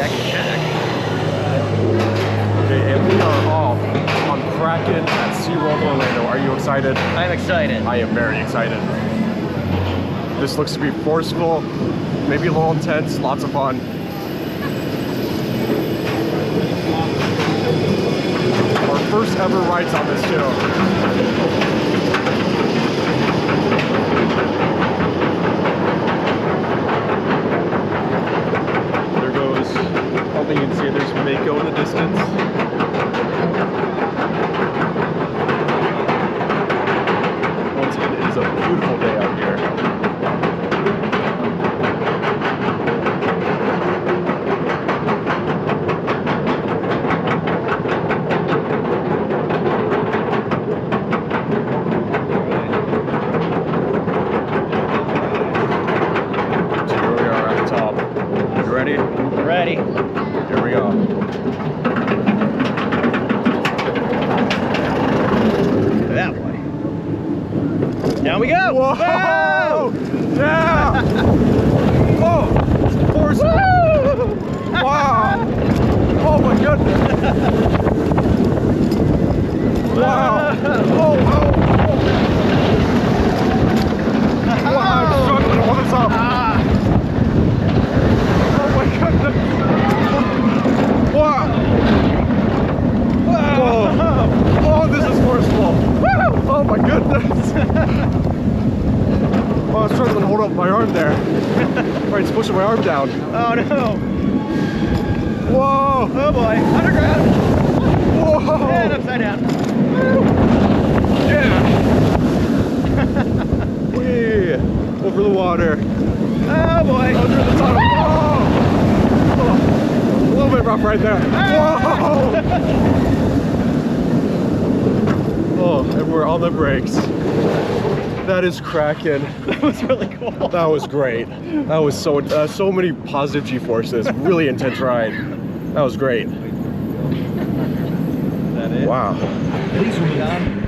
back to Jack. Okay, and we are off on Kraken at SeaWorld Orlando. Are you excited? I'm excited. I am very excited. This looks to be forceful, maybe a little intense, lots of fun. Our first ever rides on this too. There goes, I don't think you can see it, there's Mako in the distance. Once again, it is a beautiful day out here. Ready? Ready. Here we go. That way. Down we go. Whoa! Whoa! Yeah! Whoa! Force! Wow! Oh my goodness! Wow! Oh! Wow! I'm struggling to hold this up. Wow! Wow! Oh, this is forceful! Oh my goodness! Oh, I was struggling to hold up my arm there. Right, it's pushing my arm down. Oh no! Whoa! Oh boy! Underground! Whoa! And upside down! Yeah! Whee! Over the water. Oh boy! Under the tunnel. Oh! A little bit rough right there. Whoa! Oh, and we're on the brakes. That is Kraken. That was really cool. That was great. That was so many positive G-forces. Really intense ride. That was great. Is that it? Wow. At least we're done.